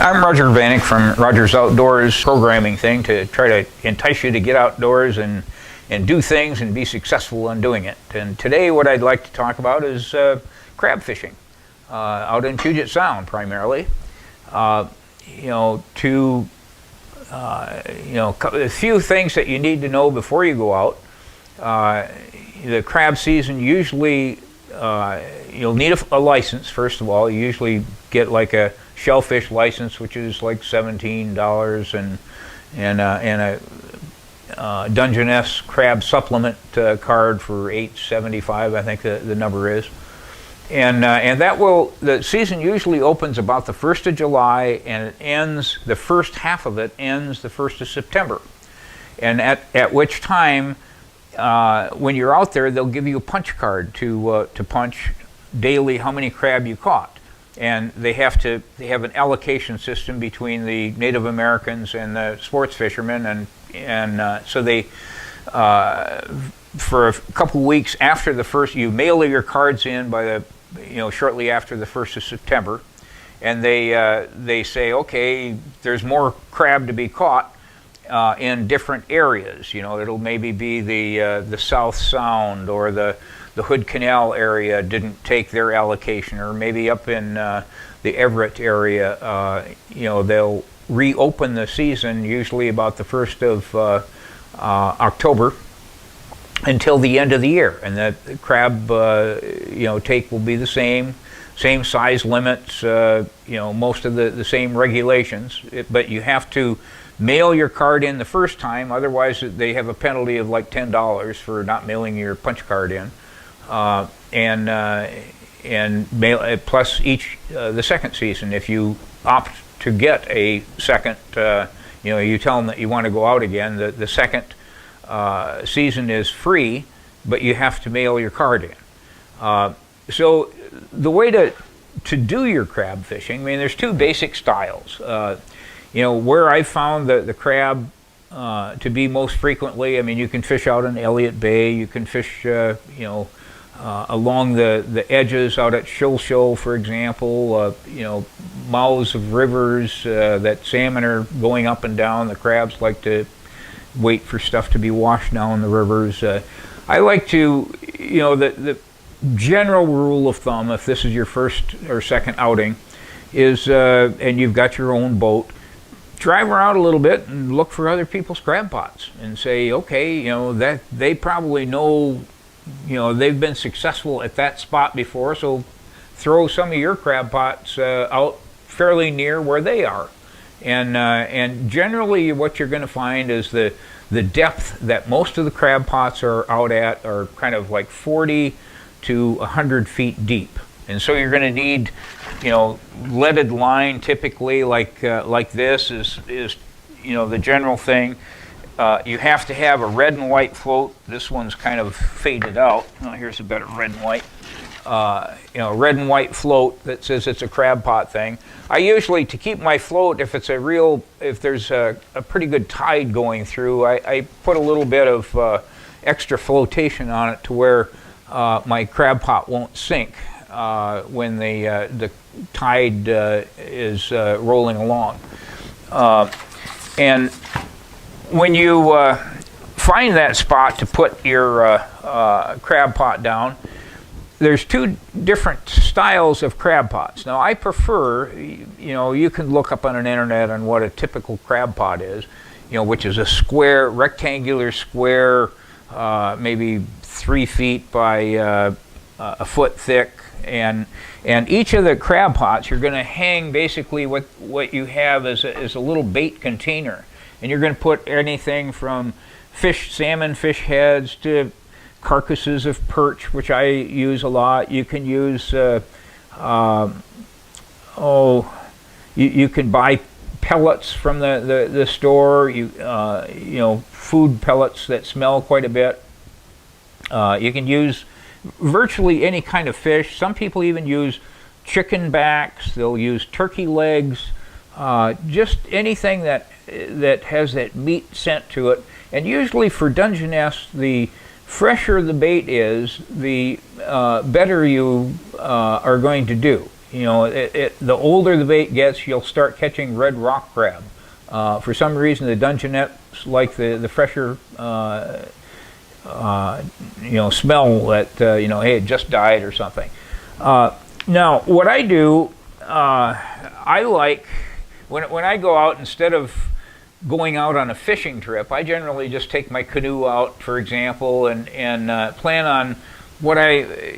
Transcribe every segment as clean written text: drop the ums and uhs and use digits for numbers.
I'm Roger Urbaniak from Rogers Outdoors programming thing to try to entice you to get outdoors and do things and be successful in doing it. And today what I'd like to talk about is crab fishing out in Puget Sound primarily. A few things that you need to know before you go out. The crab season usually you'll need a license first of all. You usually get like a shellfish license, which is like $17, and a Dungeness crab supplement card for $8.75, I think the number is. And the season usually opens about the 1st of July, and it ends, the first half of it ends the 1st of September. And at which time, when you're out there, they'll give you a punch card to punch daily how many crab you caught. And they have an allocation system between the Native Americans and the sports fishermen, and so they for a couple of weeks after the first, you mail your cards in by the shortly after the 1st of September, and they say, okay, there's more crab to be caught in different areas. It'll maybe be the South Sound or the Hood Canal area didn't take their allocation, or maybe up in the Everett area, they'll reopen the season usually about the 1st of October until the end of the year, and the crab take will be the same size limits, most of the same regulations, but you have to mail your card in the first time, otherwise they have a penalty of like $10 for not mailing your punch card in. And mail plus each the second season. If you opt to get a second, you tell them that you want to go out again. The second season is free, but you have to mail your card in. So the way to do your crab fishing, I mean, there's two basic styles. Where I've found the crab to be most frequently, I mean, you can fish out in Elliott Bay. You can fish, along the edges out at Shoal, for example, mouths of rivers that salmon are going up and down. The crabs like to wait for stuff to be washed down the rivers. I like to, the general rule of thumb, if this is your first or second outing, is, and you've got your own boat, drive around a little bit and look for other people's crab pots and say, okay, that they probably know, they've been successful at that spot before, so throw some of your crab pots out fairly near where they are. And generally what you're going to find is the depth that most of the crab pots are out at are kind of like 40 to 100 feet deep. And so you're going to need, leaded line typically like this is the general thing. You have to have a red and white float. This one's kind of faded out. Oh, here's a better red and white. Red and white float that says it's a crab pot thing. I usually, to keep my float, if there's a pretty good tide going through, I put a little bit of extra flotation on it to where my crab pot won't sink when the tide is rolling along. And when you find that spot to put your crab pot down, there's two different styles of crab pots. Now I prefer, you can look up on an internet on what a typical crab pot is, which is a square, rectangular square, maybe 3 feet by a foot thick, and each of the crab pots you're going to hang basically what you have is a little bait container. And you're going to put anything from salmon fish heads to carcasses of perch, which I use a lot. You can use, you can buy pellets from the store. Food pellets that smell quite a bit. You can use virtually any kind of fish. Some people even use chicken backs. They'll use turkey legs. Just anything that has that meat scent to it. And usually for Dungeness, the fresher the bait is, the better you are going to do. You know, the older the bait gets, you'll start catching red rock crab. For some reason, the Dungeness like the fresher, you know, smell that, you know, hey, it just died or something. Now, what I do, I like, when I go out, instead of going out on a fishing trip, I generally just take my canoe out, for example, and plan on what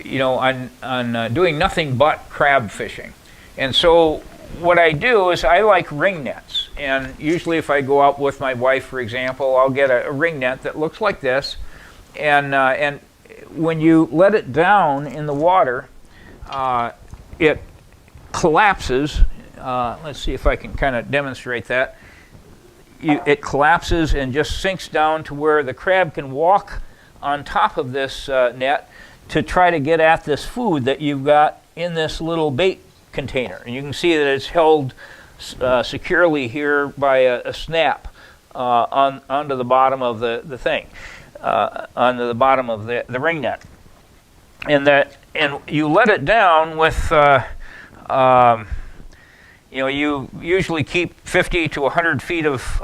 you know, on doing nothing but crab fishing. And so what I do is I like ring nets. And usually if I go out with my wife, for example, I'll get a ring net that looks like this. And when you let it down in the water, it collapses. Let's see if I can kind of demonstrate that. It collapses and just sinks down to where the crab can walk on top of this net to try to get at this food that you've got in this little bait container. And you can see that it's held securely here by a snap onto the bottom of the thing, onto the bottom of the ring net. And you let it down with you know, you usually keep 50 to 100 feet of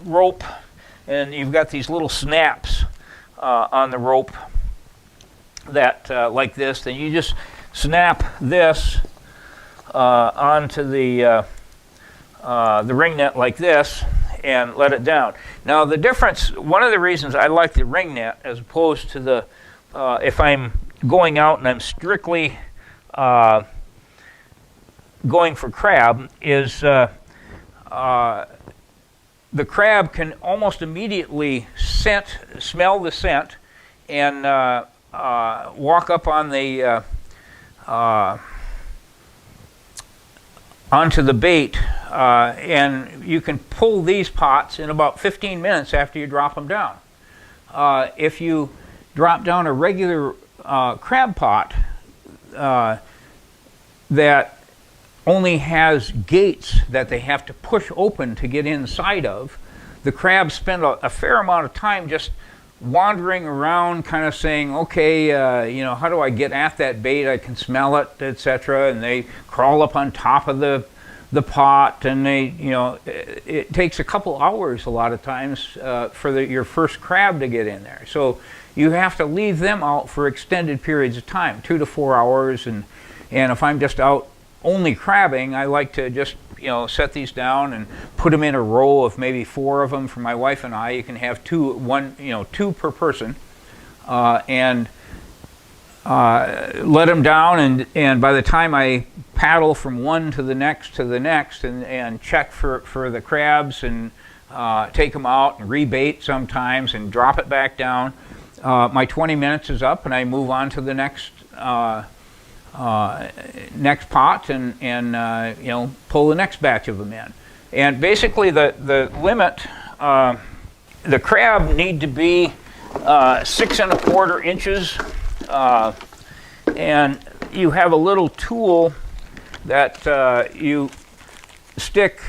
rope, and you've got these little snaps on the rope that like this. Then you just snap this onto the ring net like this and let it down. Now the difference, one of the reasons I like the ring net as opposed to the, if I'm going out and I'm strictly going for crab, is the crab can almost immediately smell the scent and walk up on the onto the bait, and you can pull these pots in about 15 minutes after you drop them down. If you drop down a regular crab pot that only has gates that they have to push open to get inside of, the crabs spend a fair amount of time just wandering around, kind of saying, okay, you know, how do I get at that bait? I can smell it, etc. And they crawl up on top of the pot, and they, you know, it takes a couple hours a lot of times for your first crab to get in there. So you have to leave them out for extended periods of time, 2 to 4 hours. And if I'm just out only crabbing, I like to just, you know, set these down and put them in a row of maybe 4 of them for my wife and I. You can have 2 per person, and let them down, and by the time I paddle from one to the next and check for the crabs and take them out and rebait sometimes and drop it back down, my 20 minutes is up, and I move on to the next pot and you know, pull the next batch of them in. And basically the limit, the crab need to be 6 1/4 inches, and you have a little tool that you stick,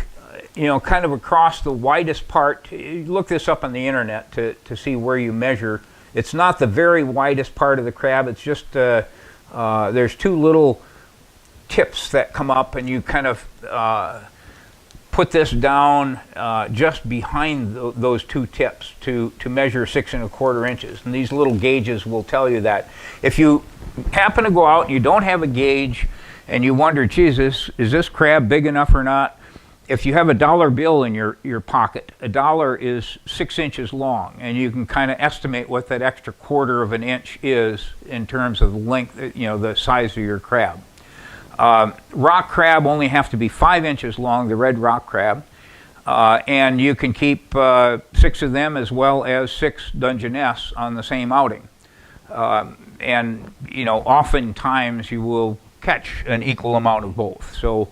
you know, kind of across the widest part. You look this up on the internet to see where you measure. It's not the very widest part of the crab. It's just there's 2 little tips that come up, and you kind of put this down just behind those 2 tips to measure 6 1/4 inches. And these little gauges will tell you that. If you happen to go out and you don't have a gauge and you wonder, Jesus, is this crab big enough or not? If you have a dollar bill in your pocket, a dollar is 6 inches long, and you can kind of estimate what that extra 1/4 of an inch is in terms of length, you know, the size of your crab. Rock crab only have to be 5 inches long, the red rock crab, and you can keep 6 of them as well as 6 Dungeness on the same outing. And, you know, oftentimes you will catch an equal amount of both. So,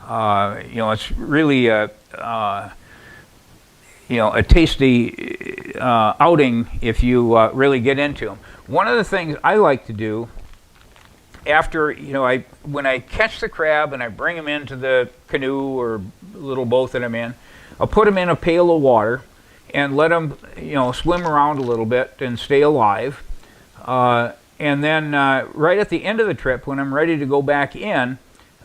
you know, it's really you know, a tasty outing if you really get into them. One of the things I like to do after, you know, when I catch the crab and I bring them into the canoe or little boat that I'm in, I'll put them in a pail of water and let them, you know, swim around a little bit and stay alive. And then right at the end of the trip, when I'm ready to go back in,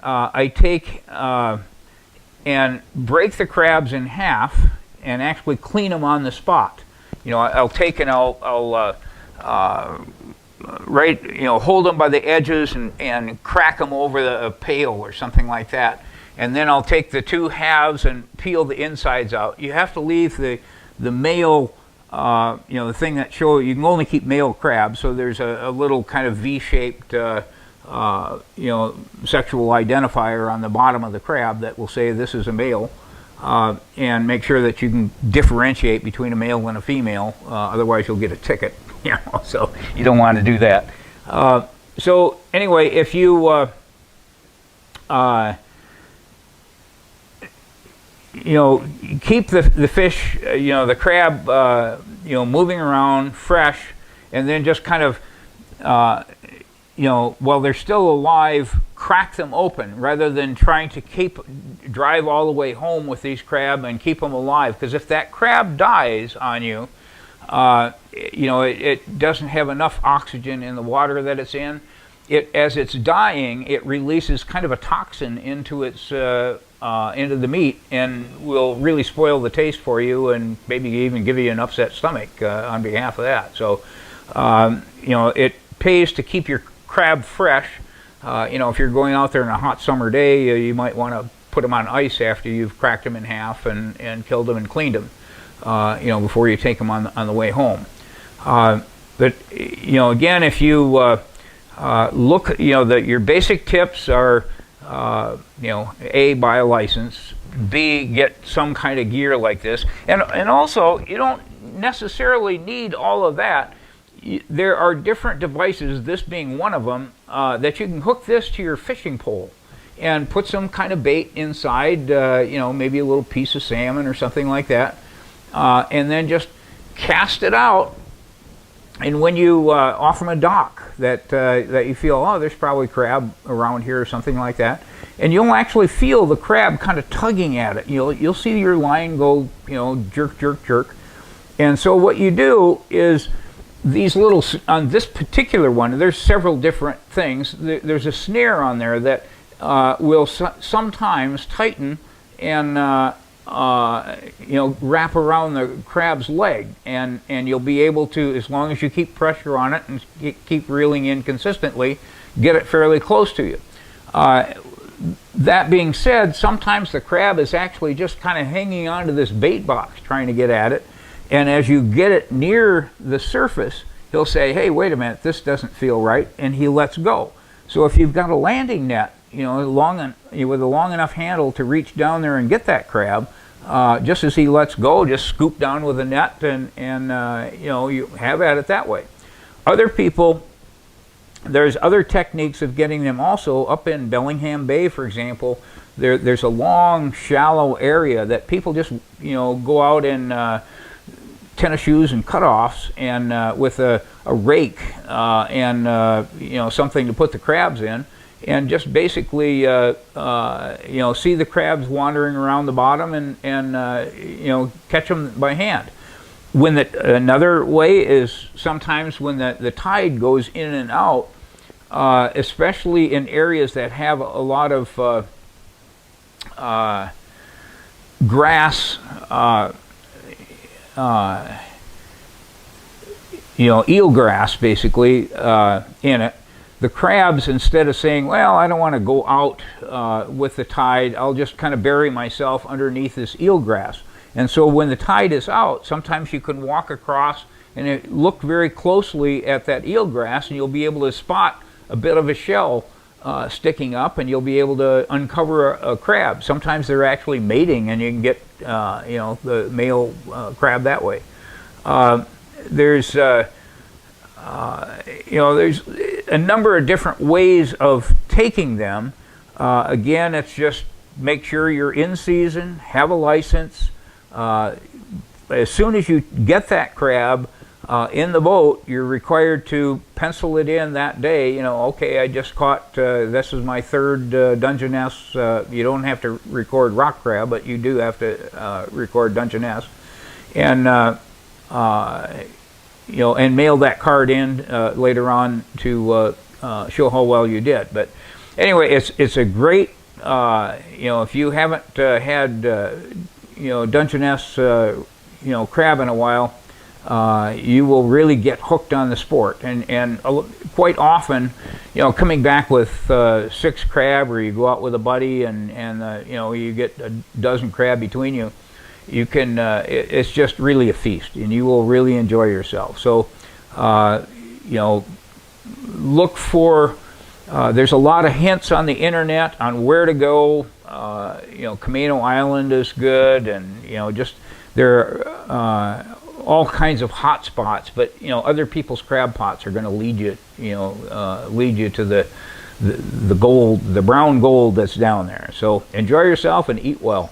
I take and break the crabs in half and actually clean them on the spot. You know, I'll take and I'll hold them by the edges and crack them over a pail or something like that. And then I'll take the two halves and peel the insides out. You have to leave the male, the thing that shows, you can only keep male crabs, so there's a little kind of V-shaped, sexual identifier on the bottom of the crab that will say this is a male, and make sure that you can differentiate between a male and a female, otherwise you'll get a ticket, so you don't want to do that. So anyway, if you, keep the fish, the crab, moving around fresh, and then just kind of, while they're still alive, crack them open rather than trying to drive all the way home with these crab and keep them alive. Because if that crab dies on you, it doesn't have enough oxygen in the water that it's in. As it's dying, it releases kind of a toxin into its into the meat and will really spoil the taste for you and maybe even give you an upset stomach on behalf of that. So, it pays to keep your crab fresh. If you're going out there on a hot summer day, you might want to put them on ice after you've cracked them in half and killed them and cleaned them, before you take them on the way home. But again, if you look, your basic tips are, A, buy a license, B, get some kind of gear like this, and also you don't necessarily need all of that. There are different devices, this being one of them, that you can hook this to your fishing pole and put some kind of bait inside, maybe a little piece of salmon or something like that, and then just cast it out. And when you off from a dock that you feel, oh, there's probably crab around here or something like that, and you'll actually feel the crab kind of tugging at it. You'll see your line go, jerk, jerk, jerk. And so what you do is these little, on this particular one, there's several different things. There's a snare on there that will sometimes tighten and wrap around the crab's leg, and you'll be able to, as long as you keep pressure on it and keep reeling in consistently, get it fairly close to you. That being said, sometimes the crab is actually just kind of hanging onto this bait box trying to get at it, and as you get it near the surface, he'll say, hey, wait a minute, this doesn't feel right, and he lets go. So if you've got a landing net, with a long enough handle to reach down there and get that crab, just as he lets go, just scoop down with a net and you have at it that way. Other people, there's other techniques of getting them also. Up in Bellingham Bay, for example, there's a long, shallow area that people just go out in tennis shoes and cutoffs and with a rake and something to put the crabs in, and just basically see the crabs wandering around the bottom and catch them by hand. Another way is sometimes when the tide goes in and out, especially in areas that have a lot of grass, eelgrass basically in it. The crabs, instead of saying, well, I don't want to go out with the tide, I'll just kind of bury myself underneath this eelgrass. And so when the tide is out, sometimes you can walk across and look very closely at that eelgrass, and you'll be able to spot a bit of a shell sticking up, and you'll be able to uncover a crab. Sometimes they're actually mating, and you can get the male crab that way. There's a number of different ways of taking them. Again, it's just make sure you're in season, have a license. As soon as you get that crab in the boat, you're required to pencil it in that day. Okay, I just caught, this is my third Dungeness. You don't have to record rock crab, but you do have to record Dungeness. And and mail that card in later on to show how well you did. But anyway, it's a great, if you haven't had, Dungeness, crab in a while, you will really get hooked on the sport. And quite often, coming back with 6 crab, or you go out with a buddy and you get a dozen crab between you, you can, it's just really a feast, and you will really enjoy yourself. So, look for, there's a lot of hints on the internet on where to go. Camino Island is good, and just there are all kinds of hot spots, but other people's crab pots are going to lead you, lead you to the gold, the brown gold that's down there. So enjoy yourself and eat well.